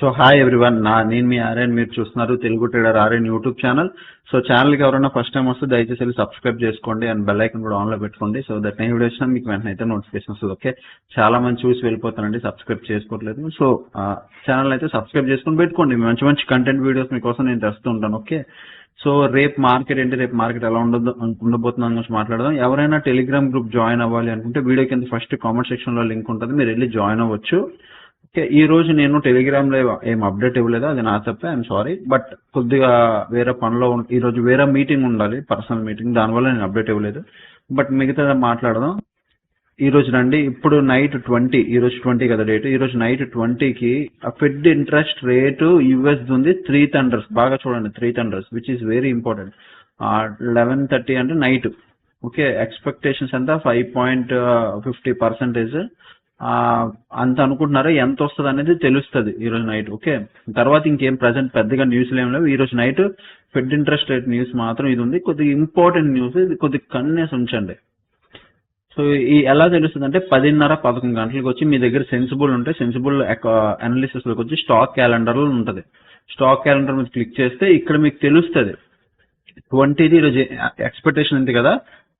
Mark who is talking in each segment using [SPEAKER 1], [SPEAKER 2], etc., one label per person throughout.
[SPEAKER 1] So hi everyone, నేను మీ ఆర్యన్. మీరు చూస్తున్నారు Telugu trader Aryan YouTube channel. So ఛానల్కి ఎవరైనా ఫస్ట్ టైం వస్తే దయచేసి వెళ్ళి సబ్స్క్రైబ్ చేసుకోండి అండ్ బెల్ ఐకన్ కూడా ఆన్లో పెట్టుకోండి. సో దట్ నేను వీడియో వచ్చినా మీకు వెంటనే అయితే నోటిఫికేషన్ వస్తుంది. ఓకే, చాలా మంది చూసి వెళ్ళిపోతానండి, సబ్స్క్రైబ్ చేసుకోవట్లేదు. సో ఛానల్ అయితే సబ్స్క్రైబ్ చేసుకొని పెట్టుకోండి. మంచి మంచి కంటెంట్ వీడియోస్ మీకోసం నేను తెస్తూ ఉంటాను. ఓకే, సో రేపు మార్కెట్ ఏంటి, రేపు మార్కెట్ ఎలా ఉండబోతుందని గురించి మాట్లాడదాం. ఎవరైనా టెలిగ్రామ్ గ్రూప్ జాయిన్ అవ్వాలి అనుకుంటే వీడియో కింద ఫస్ట్ కామెంట్ సెక్షన్ లో లింక్ ఉంటుంది, మీరు వెళ్ళి జాయిన్ అవ్వచ్చు. ఓకే, ఈ రోజు నేను టెలిగ్రామ్ లో ఏం అప్డేట్ ఇవ్వలేదు, అది నా తప్పే, ఐఎమ్ సారీ. బట్ కొద్దిగా వేరే పనిలో ఈ రోజు వేరే మీటింగ్ ఉండాలి, పర్సనల్ మీటింగ్, దానివల్ల నేను అప్డేట్ ఇవ్వలేదు. బట్ మిగతా మాట్లాడదాం. ఈ రోజు రండి, ఇప్పుడు నైట్ 20, ఈ రోజు 20 కదా డేట్, ఈ రోజు నైట్ 20కి ఫెడ్ ఇంట్రెస్ట్ రేటు యుఎస్ ఉంది 3 థండర్స్. బాగా చూడండి, 3 థండర్స్ విచ్ ఈస్ వెరీ ఇంపార్టెంట్. 11:30 అంటే నైట్. ఓకే, ఎక్స్పెక్టేషన్స్ ఎంత 5.50%. అంత అనుకుంటున్నారా, ఎంత వస్తుంది అనేది తెలుస్తుంది ఈ రోజు నైట్. ఓకే, తర్వాత ఇంకేం ప్రజెంట్ పెద్దగా న్యూస్లు ఏం లేవు. ఈ రోజు night fed interest rate news మాత్రం ఇది ఉంది, కొద్దిగా ఇంపార్టెంట్ న్యూస్, ఇది కొద్దిగా కన్నేసి ఉంచండి. సో ఈ ఎలా తెలుస్తుంది అంటే 10:30-11 గంటలకు వచ్చి మీ దగ్గర సెన్సిబుల్ ఉంటే సెన్సిబుల్ అనాలిసిస్ లోకి వచ్చి స్టాక్ క్యాలెండర్ లో ఉంటుంది. స్టాక్ క్యాలెండర్ మీద క్లిక్ చేస్తే ఇక్కడ మీకు తెలుస్తుంది 20ది ఈరోజు ఎక్స్పెక్టేషన్ ఉంది కదా,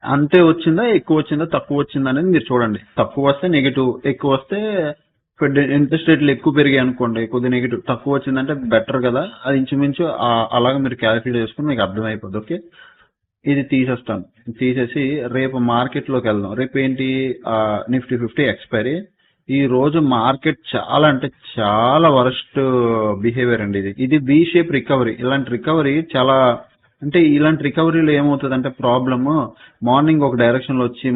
[SPEAKER 1] అంతే వచ్చిందా, ఎక్కువ వచ్చిందా, తక్కువ వచ్చిందా అనేది మీరు చూడండి. తక్కువ వస్తే నెగిటివ్, ఎక్కువ వస్తే ఫెడ్ ఇంట్రెస్ట్ రేట్లు ఎక్కువ పెరిగాయి అనుకోండి, కొద్ది నెగిటివ్. తక్కువ వచ్చిందంటే బెటర్ కదా, అది ఇంచుమించు అలాగే మీరు క్యాలిక్యులేట్ చేసుకుని మీకు అర్థమైపోద్ది. ఓకే, ఇది తీసేస్తాను. తీసేసి రేపు మార్కెట్ లోకి వెళ్దాం. రేపు ఏంటి, నిఫ్టీ 50 ఎక్స్పైరీ. ఈ రోజు మార్కెట్ చాలా అంటే చాలా వరస్ట్ బిహేవియర్ అండి. ఇది వి షేప్ రికవరీ. ఇలాంటి రికవరీ చాలా అంటే ఇలాంటి రికవరీలో ఏమవుతుంది అంటే ప్రాబ్లమ్, మార్నింగ్ ఒక డైరెక్షన్ లో వచ్చి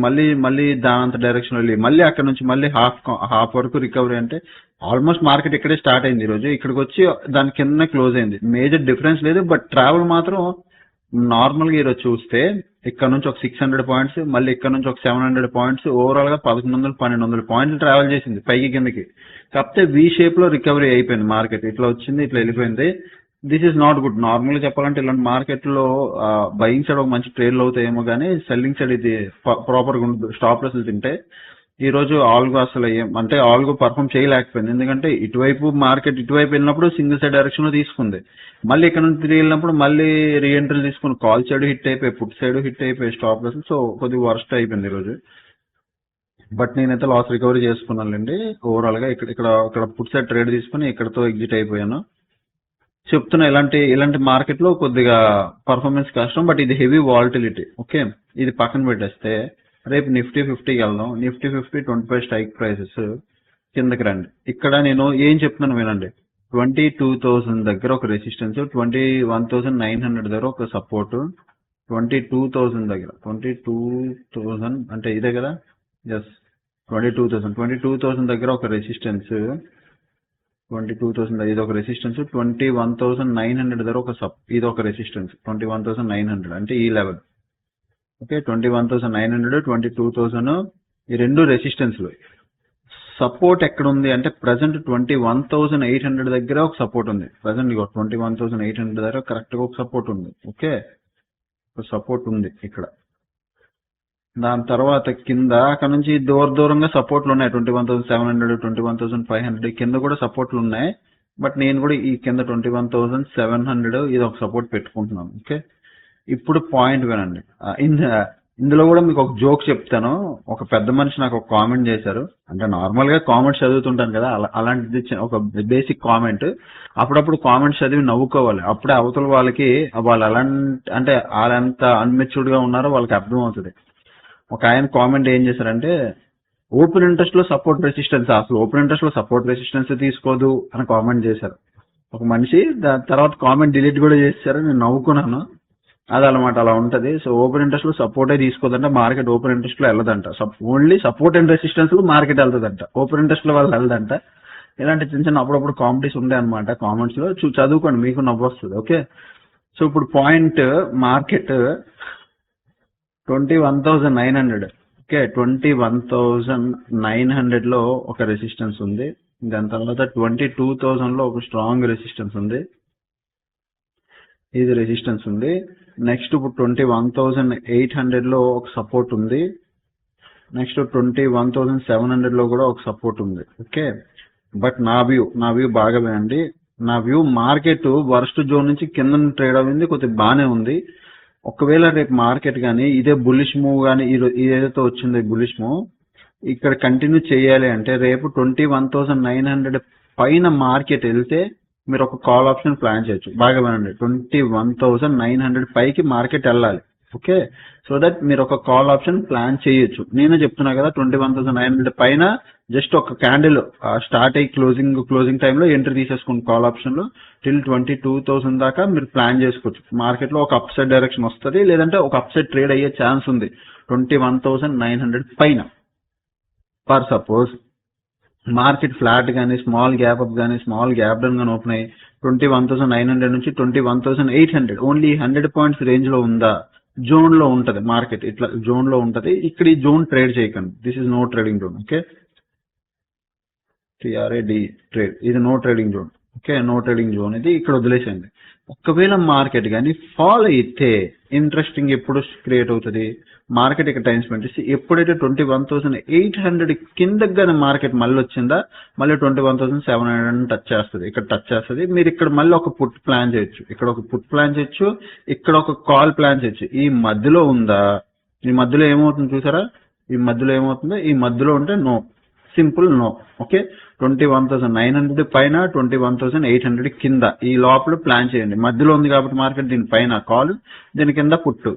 [SPEAKER 1] మళ్ళీ దానంత డైరెక్షన్ వెళ్ళి మళ్ళీ అక్కడ నుంచి మళ్ళీ హాఫ్ వరకు రికవరీ. అంటే ఆల్మోస్ట్ మార్కెట్ ఇక్కడే స్టార్ట్ అయింది, ఈ రోజు ఇక్కడికి వచ్చి దాని కింద క్లోజ్ అయింది. మేజర్ డిఫరెన్స్ లేదు, బట్ ట్రావెల్ మాత్రం నార్మల్ గా ఈరోజు చూస్తే ఇక్కడ నుంచి ఒక 600 పాయింట్స్, మళ్ళీ ఇక్కడ నుంచి ఒక 700 పాయింట్స్, ఓవరాల్ గా 1100-1200 పాయింట్లు ట్రావెల్ చేసింది పైకి కిందకి. కాకపోతే వి షేప్ లో రికవరీ అయిపోయింది మార్కెట్. ఇట్లా వచ్చింది, ఇట్లా వెళ్ళిపోయింది. This is not good. Normal గా చెప్పాలంటే ఇలాంటి మార్కెట్ లో బయింగ్ సైడ్ ఒక మంచి ట్రేడ్లు అవుతాయేమో, కానీ సెల్లింగ్ సైడ్ ఇది ప్రాపర్ గా ఉండదు. స్టాప్ లాస్ తింటే ఈ రోజు ఆల్గో అసలు అంటే ఆల్గో పర్ఫామ్ చేయలేకపోయింది. ఎందుకంటే ఇటువైపు మార్కెట్ ఇటువైపు వెళ్ళినప్పుడు సింగిల్ సైడ్ డైరెక్షన్ లో తీసుకుంది, మళ్ళీ ఇక్కడ నుంచి తిరిగి వెళ్ళినప్పుడు మళ్ళీ రీఎంట్రీ తీసుకుని కాల్ సైడ్ హిట్ అయిపోయి, పుట్ సైడ్ హిట్ అయిపోయి స్టాప్ లాస్. సో కొద్దిగా వర్స్ట్ అయిపోయింది ఈ రోజు. బట్ నేనైతే లాస్ రికవరీ చేసుకున్నానండి ఓవరాల్ గా. ఇక్కడ పుట్ సైడ్ ట్రేడ్ తీసుకుని ఇక్కడతో ఎగ్జిట్ అయిపోయాను. చెప్తున్నా, ఇలాంటి మార్కెట్ లో కొద్దిగా పర్ఫార్మెన్స్ కష్టం, బట్ ఇది హెవీ వాలటిలిటీ. ఓకే, ఇది పక్కన పెట్టేస్తే రేపు నిఫ్టీ 50కి వెళ్దాం. Nifty 50 25 strike prices. కిందకి రండి, ఇక్కడ నేను ఏం చెప్తున్నాను వినండి. 22,000 దగ్గర ఒక రెసిస్టెన్స్, 21,900 దగ్గర ఒక సపోర్ట్, 22,000 దగ్గర 22,000 అంటే ఇదే కదా, ఎస్ 22,000 దగ్గర ఒక రెసిస్టెన్స్, 22,000 ఇది ఒక రెసిస్టెన్స్, 21,900 దగ్గర ఒక ఇది ఒక రెసిస్టెన్స్, 21,900 అంటే ఈ లెవెల్. ఓకే, 21,900, 22,000 ఈ రెండు రెసిస్టెన్స్లు. సపోర్ట్ ఎక్కడ ఉంది అంటే ప్రజెంట్ 21,800 దగ్గర ఒక సపోర్ట్ ఉంది. ప్రజెంట్ 21,800 దగ్గర కరెక్ట్ గా ఒక సపోర్ట్ ఉంది. ఓకే, ఒక సపోర్ట్ ఉంది ఇక్కడ. దాని తర్వాత కింద అక్కడ నుంచి దూరంగా సపోర్ట్లు ఉన్నాయి, 21,700, 21,500 కింద కూడా సపోర్ట్లు ఉన్నాయి. బట్ నేను కూడా ఈ కింద 21,700 ఇది ఒక సపోర్ట్ పెట్టుకుంటున్నాను. ఓకే, ఇప్పుడు పాయింట్ వినండి. ఇందులో కూడా మీకు ఒక జోక్ చెప్తాను. ఒక పెద్ద మనిషి నాకు ఒక కామెంట్ చేశారు, అంటే నార్మల్ గా కామెంట్స్ చదువుతుంటాను కదా, అలాంటిది ఒక బేసిక్ కామెంట్. అప్పుడప్పుడు కామెంట్స్ చదివి నవ్వుకోవాలి, అప్పుడే అవతల వాళ్ళకి వాళ్ళు అంటే వాళ్ళంత అన్మెచ్యూర్డ్ గా ఉన్నారో వాళ్ళకి అర్థం అవుతుంది. ఒక ఆయన కామెంట్ ఏం చేశారంటే, ఓపెన్ ఇంట్రెస్ట్ లో సపోర్ట్ రెసిస్టెన్స్, అసలు ఓపెన్ ఇంట్రెస్ట్ లో సపోర్ట్ రెసిస్టెన్స్ తీసుకోదు అని కామెంట్ చేశారు ఒక మనిషి. దాని తర్వాత కామెంట్ డిలీట్ కూడా చేశారు, నేను నవ్వుకున్నాను. అదనమాట, అలా ఉంటది. సో ఓపెన్ ఇంట్రెస్ట్ లో సపోర్టే తీసుకోదంట మార్కెట్, ఓపెన్ ఇంట్రెస్ట్ లో వెళ్ళదంట. ఓన్లీ సపోర్ట్ అండ్ రెసిస్టెన్స్ లో మార్కెట్ వెళ్తుందంట, ఓపెన్ ఇంట్రెస్ట్ లో వాళ్ళు వెళ్ళదంట. ఇలాంటి చిన్న అప్పుడప్పుడు కామెంట్స్ ఉంటాయి అనమాట కామెంట్స్ లో, చదువుకోండి, మీకు నవ్వు వస్తుంది. ఓకే, సో ఇప్పుడు పాయింట్, మార్కెట్ 21,900. ఓకే, 21,900 లో ఒక రెసిస్టెన్స్ ఉంది. దాని తర్వాత 22,000 లో ఒక స్ట్రాంగ్ రెసిస్టెన్స్ ఉంది, ఇది రెసిస్టెన్స్ ఉంది. నెక్స్ట్ ఇప్పుడు 21,800 లో ఒక సపోర్ట్ ఉంది. నెక్స్ట్ 21,700 లో కూడా ఒక సపోర్ట్ ఉంది. ఓకే, బట్ నా వ్యూ బాగా వినండి. నా వ్యూ మార్కెట్ వర్స్ట్ జోన్ నుంచి కింద ట్రేడ్ అయింది, కొద్దిగా బాగానే ఉంది. ఒకవేళ రేపు మార్కెట్ కానీ ఇదే బుల్లిష్ మూవ్ కానీ ఏదైతే వచ్చిందో బుల్లిష్ మూవ్ ఇక్కడ కంటిన్యూ చేయాలి అంటే రేపు 21,900 పైన మార్కెట్ వెళ్తే మీరు ఒక కాల్ ఆప్షన్ ప్లాన్ చేయొచ్చు. బాగా వినండి, 21,900 పైకి మార్కెట్ వెళ్ళాలి. ఓకే, సో దట్ మీరు ఒక కాల్ ఆప్షన్ ప్లాన్ చేయొచ్చు. నేనే చెప్తున్నా కదా, 21,900 పైన జస్ట్ ఒక క్యాండిల్ స్టార్ట్ అయ్యి క్లోజింగ్ టైంలో ఎంట్రీ తీసేసుకోండి కాల్ ఆప్షన్ లో. టిల్ 22,000 దాకా మీరు ప్లాన్ చేసుకోవచ్చు. మార్కెట్ లో ఒక అప్ సైడ్ డైరెక్షన్ వస్తుంది, లేదంటే ఒక అప్ సైడ్ ట్రేడ్ అయ్యే ఛాన్స్ ఉంది 21,900 పైన. ఫర్ సపోజ్ మార్కెట్ ఫ్లాట్ కానీ స్మాల్ గ్యాప్ అప్ కానీ స్మాల్ గ్యాప్ డౌన్ కానీ ఓపెన్ అయ్యి 21,900 నుంచి 21,800 ఓన్లీ 100 పాయింట్స్ రేంజ్ లో ఉందా, జోన్ లో ఉంటది మార్కెట్, ఇట్లా జోన్ లో ఉంటది. ఇక్కడ ఈ జోన్ ట్రేడ్ చేయకండి. This is no trading zone. Okay, TRAD trade, ఇది no trading zone. Okay, no trading zone ఇది ఇక్కడ వదిలేసండి. ఒకవేళ మార్కెట్ కానీ ఫాల్ అయితే ఇంట్రెస్టింగ్ ఎప్పుడు క్రియేట్ అవుతుంది, మార్కెట్ ఇక్కడ టైం స్పెండ్ చేసి ఎప్పుడైతే 21,800 కిందకి కానీ మార్కెట్ మళ్ళీ వచ్చిందా, మళ్ళీ 21,700 టచ్ చేస్తుంది. ఇక్కడ టచ్ చేస్తుంది. మీరు ఇక్కడ మళ్ళీ ఒక పుట్ ప్లాన్ చేయొచ్చు, ఇక్కడ ఒక పుట్ ప్లాన్ చేయొచ్చు, ఇక్కడ ఒక కాల్ ప్లాన్ చేయొచ్చు. ఈ మధ్యలో ఉందా, ఈ మధ్యలో ఏమవుతుంది చూసారా, ఈ మధ్యలో ఏమవుతుందో, ఈ మధ్యలో ఉంటే నో, సింపుల్ నో. ఓకే, 21,900 పైన 21,800 కింద ఈ లోపల ప్లాన్ చేయండి. మధ్యలో ఉంది కాబట్టి మార్కెట్ దీని పైన కాల్, దీని కింద పుట్టు.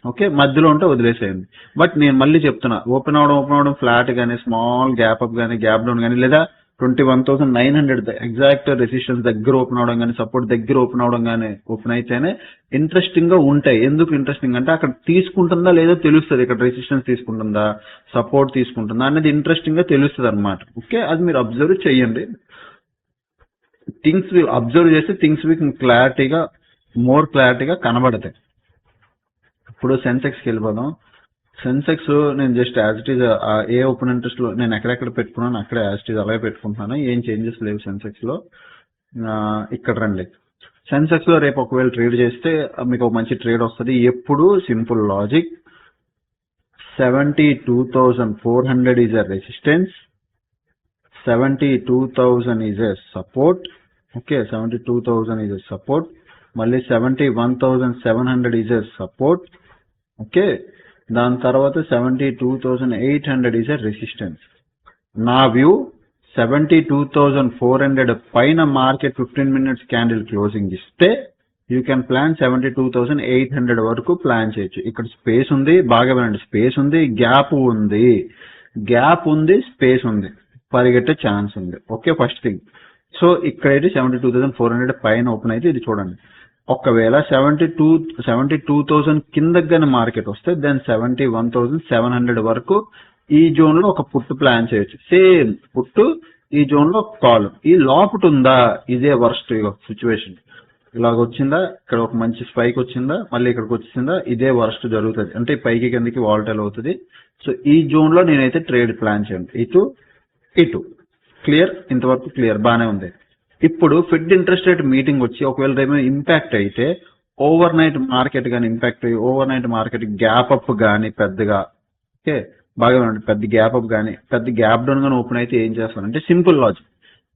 [SPEAKER 1] ఓకే, మధ్యలో ఉంటే వదిలేసేయండి. బట్ నేను మళ్ళీ చెప్తున్నా, ఓపెన్ అవడం ఫ్లాట్ కానీ స్మాల్ గ్యాప్ అప్ కానీ గ్యాప్ డౌన్ కానీ లేదా 21,900 ఎగ్జాక్ట్ రెసిస్టెన్స్ దగ్గర ఓపెన్ అవడం కానీ సపోర్ట్ దగ్గర ఓపెన్ అవడం కానీ ఓపెన్ అయితేనే ఇంట్రెస్టింగ్ గా ఉంటాయి. ఎందుకు ఇంట్రెస్టింగ్ అంటే అక్కడ తీసుకుంటుందా లేదో తెలుస్తుంది, ఇక్కడ రెసిస్టెన్స్ తీసుకుంటుందా సపోర్ట్ తీసుకుంటుందా అనేది ఇంట్రెస్టింగ్ గా తెలుస్తుంది అనమాట. ఓకే, అది మీరు అబ్జర్వ్ చేయండి. థింగ్స్ అబ్జర్వ్ చేస్తే థింగ్స్ మీకు క్లారిటీగా మోర్ క్లారిటీగా కనబడతాయి. ఇప్పుడు సెన్సెక్స్కి వెళ్ళిపోదాం. సెన్సెక్స్ నేను just as it is a open interest లో నేను ఎక్కడెక్కడ పెట్టుకున్నాను అక్కడే యాజ్ ఇట్ ఈజ్ అలాగే పెట్టుకుంటున్నాను. ఏం చేంజెస్ లేవు సెన్సెక్స్ లో. ఇక్కడ రండి, సెన్సెక్స్ లో రేపు ఒకవేళ ట్రేడ్ చేస్తే మీకు ఒక మంచి ట్రేడ్ వస్తుంది. ఎప్పుడు simple logic, 72,400 is a resistance, 72,000 is a support. Okay, 72,000 is a support, మళ్ళీ 71,700 ఈజ్ ఎ సపోర్ట్. ఓకే, దాని తర్వాత 72,800 ఈజ్ ఎ రెసిస్టెన్స్. నా వ్యూ 72,400 పైన మార్కెట్ 15 minutes క్యాండిల్ క్లోజింగ్ ఇస్తే యూ కెన్ ప్లాన్ 72,800 వరకు ప్లాన్ చేయొచ్చు. ఇక్కడ స్పేస్ ఉంది, బాగా వినండి, స్పేస్ ఉంది, గ్యాప్ ఉంది, స్పేస్ ఉంది, పరిగెట్టే ఛాన్స్ ఉంది. Okay, first thing. సో ఇక్కడైతే 72,400 పైన ఓపెన్ అయితే ఇది చూడండి. ఒకవేళ 72,000 కిందకి కానీ మార్కెట్ వస్తే దెన్ 71,700 వరకు ఈ జోన్ లో ఒక పుట్టు ప్లాన్ చేయొచ్చు. సేమ్ పుట్టు, ఈ జోన్ లో కాల్. ఈ లోపట ఉందా, ఇదే వర్స్ట్ సిచ్యువేషన్. ఇలాగ వచ్చిందా, ఇక్కడ ఒక మంచి స్పైక్ వచ్చిందా, మళ్ళీ ఇక్కడికి వచ్చిందా, ఇదే వర్స్ట్ జరుగుతుంది. అంటే పైకి కిందకి వాల్టైల్ అవుతుంది. సో ఈ జోన్ లో నేనైతే ట్రేడ్ ప్లాన్ చేయండి. ఇటు క్లియర్, ఇంతవరకు క్లియర్, బానే ఉంది. ఇప్పుడు ఫెడ్ ఇంట్రెస్ట్ రేట్ మీటింగ్ వచ్చి ఒకవేళ ఏమైనా ఇంపాక్ట్ అయితే ఓవర్ నైట్ మార్కెట్ కానీ ఇంపాక్ట్ అయ్యి over night market gap up కానీ పెద్దగా, ఓకే బాగా పెద్ద గ్యాప్ అప్ కానీ పెద్ద గ్యాప్ డౌన్ కానీ ఓపెన్ అయితే ఏం చేస్తానంటే సింపుల్ లాజిక్.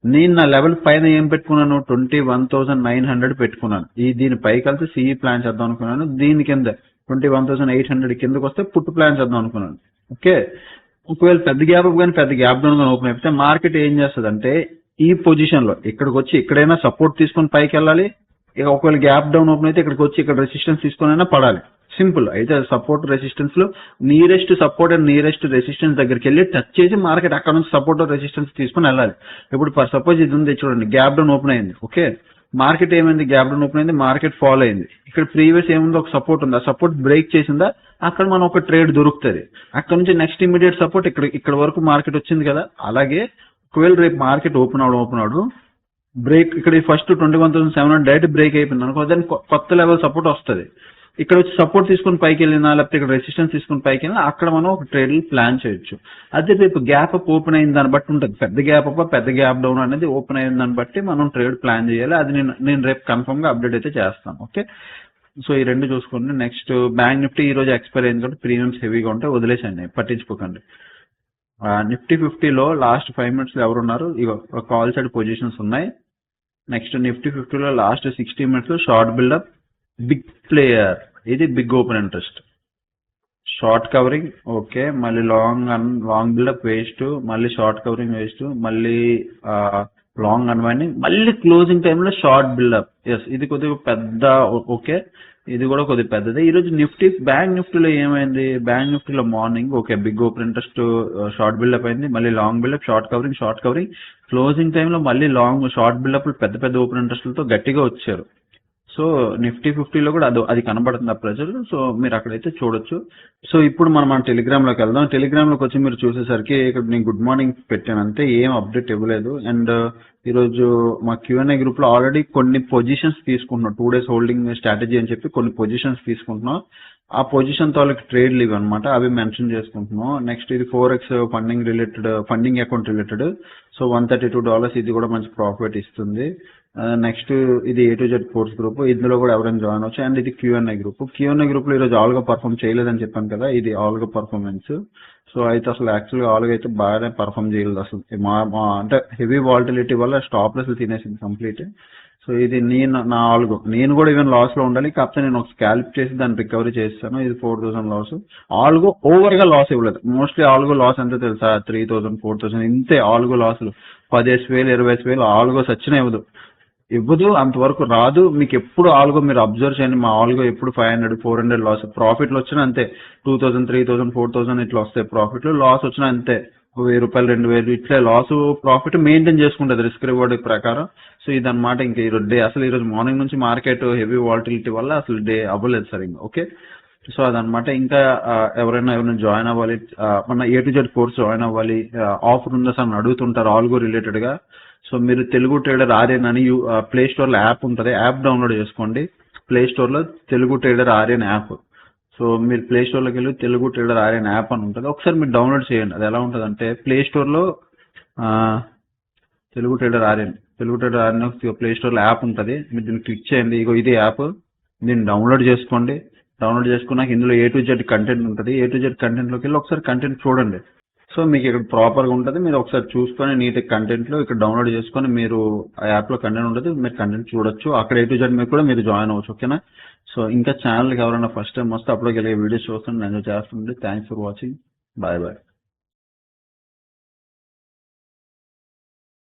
[SPEAKER 1] నేను నా లెవెల్ పైన ఏం పెట్టుకున్నాను, 21,900 పెట్టుకున్నాను. దీని పైకి కలిసి సిఈ ప్లాన్ చేద్దాం అనుకున్నాను. దీని కింద 21,800 కిందకి వస్తే పుట్టు ప్లాన్ చేద్దాం అనుకున్నాను. ఓకే, ఒకవేళ పెద్ద గ్యాప్ అప్ కానీ పెద్ద గ్యాప్ డౌన్ కానీ ఓపెన్ అయిపోతే మార్కెట్ ఏం చేస్తుంది, ఈ పొజిషన్ లో ఇక్కడికి వచ్చి ఎక్కడైనా సపోర్ట్ తీసుకొని పైకి వెళ్ళాలి. ఒకవేళ గ్యాప్ డౌన్ ఓపెన్ అయితే ఇక్కడికి వచ్చి ఇక్కడ రెసిస్టెన్స్ తీసుకొని అయినా పడాలి. సింపుల్. అయితే సపోర్ట్ రెసిస్టెన్స్ లో nearest support and nearest resistance దగ్గరికి వెళ్ళి టచ్ చేసి మార్కెట్ అక్కడ నుంచి సపోర్ట్ రెసిస్టెన్స్ తీసుకొని వెళ్ళాలి. ఇప్పుడు ఫర్ సపోజ్ ఇది ఉంది చూడండి, గ్యాప్ డౌన్ ఓపెన్ అయింది. ఓకే, మార్కెట్ ఏమైంది, గ్యాప్ డౌన్ ఓపెన్ అయింది, మార్కెట్ ఫాలో అయింది. ఇక్కడ ప్రీవియస్ ఏముంది, ఒక సపోర్ట్ ఉంది, ఆ సపోర్ట్ బ్రేక్ చేసిందా, అక్కడ మనం ఒక ట్రేడ్ దొరుకుతుంది. అక్కడ నుంచి నెక్స్ట్ ఇమీడియట్ సపోర్ట్ ఇక్కడ వరకు మార్కెట్ వచ్చింది కదా. అలాగే ఒకవేళ రేపు మార్కెట్ ఓపెన్ అవడం బ్రేక్ ఇక్కడ ఫస్ట్ 21,700 డైరెక్ట్ బ్రేక్ అయిపోయింది అనుకో, దాని కొత్త లెవెల్ సపోర్ట్ వస్తుంది. ఇక్కడ వచ్చి సపోర్ట్ తీసుకుని పైకి వెళ్ళినా లేకపోతే ఇక్కడ రెసిస్టెన్స్ తీసుకుని పైకి వెళ్ళినా అక్కడ మనం ఒక ట్రేడ్ ప్లాన్ చేయొచ్చు. అదే రేపు గ్యాప్ అప్ ఓపెన్ అయిన దాన్ని బట్టి ఉంటుంది. పెద్ద గ్యాప్ అప్ పెద్ద గ్యాప్ డౌన్ అనేది ఓపెన్ అయిన దాన్ని బట్టి మనం ట్రేడ్ ప్లాన్ చేయాలి. అది నేను రేపు కన్ఫర్మ్ గా అప్డేట్ అయితే చేస్తాను. ఓకే, సో ఈ రెండు చూసుకోండి. నెక్స్ట్ బ్యాంక్ నిఫ్టీ ఈ రోజు ఎక్స్పైర్ అయింది కాబట్టి ప్రీమియమ్స్ హెవీగా ఉంటే వదిలేసండి, పట్టించుకోకండి. నిఫ్టీ 50లో లాస్ట్ 5 minutes లో ఎవరున్నారు? ఇగో కాల్ సైడ్ పొజిషన్స్ ఉన్నాయి. నెక్స్ట్ నిఫ్టీ 50లో లాస్ట్ 60 minutes లో షార్ట్ బిల్డప్, బిగ్ ప్లేయర్, ఇది big open interest, short covering okay, మళ్ళీ లాంగ్ బిల్డప్ వేస్ట్, మళ్ళీ షార్ట్ కవరింగ్ వేస్ట్, మళ్ళీ లాంగ్ అన్వైండింగ్, మళ్ళీ క్లోజింగ్ టైంలో షార్ట్ బిల్డప్. ఎస్, ఇది కొద్దిగా పెద్ద ఓకే, ఇది కూడా కొద్దిగా పెద్దది. ఈరోజు నిఫ్టీ బ్యాంక్ నిఫ్టీలో ఏమైంది? బ్యాంక్ నిఫ్టీలో morning okay big open interest short buildup అయింది, మళ్ళీ long buildup, short covering, closing టైంలో మళ్ళీ లాంగ్ షార్ట్ బిల్డప్, పెద్ద పెద్ద ఓపెన్ ఇంట్రెస్ట్లతో గట్టిగా వచ్చారు. సో నిఫ్టీ 50లో కూడా అది కనబడుతుంది ఆ ప్రెజర్. సో మీరు అక్కడైతే చూడొచ్చు. సో ఇప్పుడు మనం టెలిగ్రామ్ లోకి వెళ్దాం. టెలిగ్రామ్ లోకి వచ్చి మీరు చూసేసరికి ఇక్కడ నేను గుడ్ మార్నింగ్ పెట్టాను అంతే, ఏం అప్డేట్ ఇవ్వలేదు. అండ్ ఈరోజు మా Q&A గ్రూప్ లో ఆల్రెడీ కొన్ని పొజిషన్స్ తీసుకుంటున్నాం, 2 days హోల్డింగ్ స్ట్రాటజీ అని చెప్పి కొన్ని పొజిషన్స్ తీసుకుంటున్నాం. ఆ పొజిషన్ తాలూకు ట్రేడ్లు ఇవి అనమాట, అవి మెన్షన్ చేసుకుంటున్నాం. నెక్స్ట్ ఇది 4x funding account related. So $132 ఇది కూడా మంచి ప్రాఫిట్ ఇస్తుంది. నెక్స్ట్ ఇది A to Z course group, ఇందులో కూడా ఎవరైనా జాయిన్ అవచ్చు. అండ్ ఇది Q&A గ్రూప్ లో ఈరోజు ఆల్గా పర్ఫామ్ చేయలేదని చెప్పాను కదా, ఇది ఆల్గా పర్ఫార్మెన్స్. సో అయితే అసలు యాక్చువల్గా ఆల్గా అయితే బాగానే పర్ఫామ్ చేయలేదు అసలు, అంటే హెవీ వాల్టిలిటీ వల్ల స్టాప్ లెస్ తినేసింది కంప్లీట్. సో ఇది నా ఆల్గో, నేను కూడా ఈవెన్ లాస్ లో ఉండాలి, కాకపోతే నేను ఒక స్కాల్ప్ చేసి దాన్ని రికవరీ చేస్తాను. ఇది 4000 లాస్. ఆల్గో ఓవర్ గా లాస్ ఇవ్వలేదు. మోస్ట్లీ ఆల్గో లాస్ ఎంత తెలుసా? 3000 4000 ఇంతే ఆల్గో లాసులు. 10,000 20,000 ఆల్గో సచ్చినా ఇవ్వదు, అంతవరకు రాదు. మీకు ఎప్పుడు ఆల్గో మీరు అబ్జర్వ్ చేయండి, మా ఆల్గో ఎప్పుడు 500 400 లాస్. ప్రాఫిట్లు వచ్చినా అంతే 2000 3000 4000 ఇట్లా వస్తాయి ప్రాఫిట్లు. లాస్ వచ్చినా అంతే ₹1000 2000 ఇట్లా లాస్ ప్రాఫిట్ మెయింటైన్ చేసుకుంటుంది రిస్క్ రివార్డ్ ప్రకారం. సో ఇదన్నమాట. ఇంకా ఈరోజు డే అసలు ఈరోజు మార్నింగ్ నుంచి మార్కెట్ హెవీ వాల్టిలిటీ వల్ల అసలు డే అవ్వలేదు సార్ ఇంకా. ఓకే, సో అదనమాట. ఇంకా ఎవరైనా జాయిన్ అవ్వాలి, మన A to Z course join అవ్వాలి, ఆఫర్ ఉందా సార్ అని అడుగుతుంటారు ఆల్గో రిలేటెడ్ గా. సో మీరు తెలుగు ట్రేడర్ ఆర్యన్ అని ప్లే స్టోర్ లో యాప్ ఉంటుంది, యాప్ డౌన్లోడ్ చేసుకోండి. ప్లే స్టోర్ లో Telugu trader Aryan app. So మీరు ప్లే స్టోర్ లోకి వెళ్ళి తెలుగు ట్రేడర్ ఆర్యన్ యాప్ అని ఉంటుంది, ఒకసారి మీరు డౌన్లోడ్ చేయండి. అది ఎలా ఉంటుంది అంటే ప్లే స్టోర్ లో Telugu trader Aryan play store లో యాప్ ఉంటుంది, మీరు దీన్ని క్లిక్ చేయండి. ఇగో ఇది యాప్, దీన్ని డౌన్లోడ్ చేసుకోండి. డౌన్లోడ్ చేసుకున్నాక ఇందులో A to Z కంటెంట్ ఉంటుంది. A to Z కంటెంట్ లోకి వెళ్ళి ఒకసారి కంటెంట్ చూడండి. సో మీకు ఇక్కడ ప్రాపర్ గా ఉంటుంది, మీరు ఒకసారి చూసుకొని నీట్ కంటెంట్ లో ఇక్కడ డౌన్లోడ్ చేసుకొని మీరు ఆ యాప్ లో కంటెంట్ ఉంటుంది, మీరు కంటెంట్ చూడొచ్చు. అక్కడ A to Z మీద కూడా మీరు జాయిన్ అవ్వచ్చు. ఓకేనా? సో ఇంకా ఛానల్కి ఎవరైనా ఫస్ట్ టైం వస్తే అప్పుడు వీడియోస్ చూస్తుంటే నేను చేస్తుండే. Thanks for watching. Bye bye.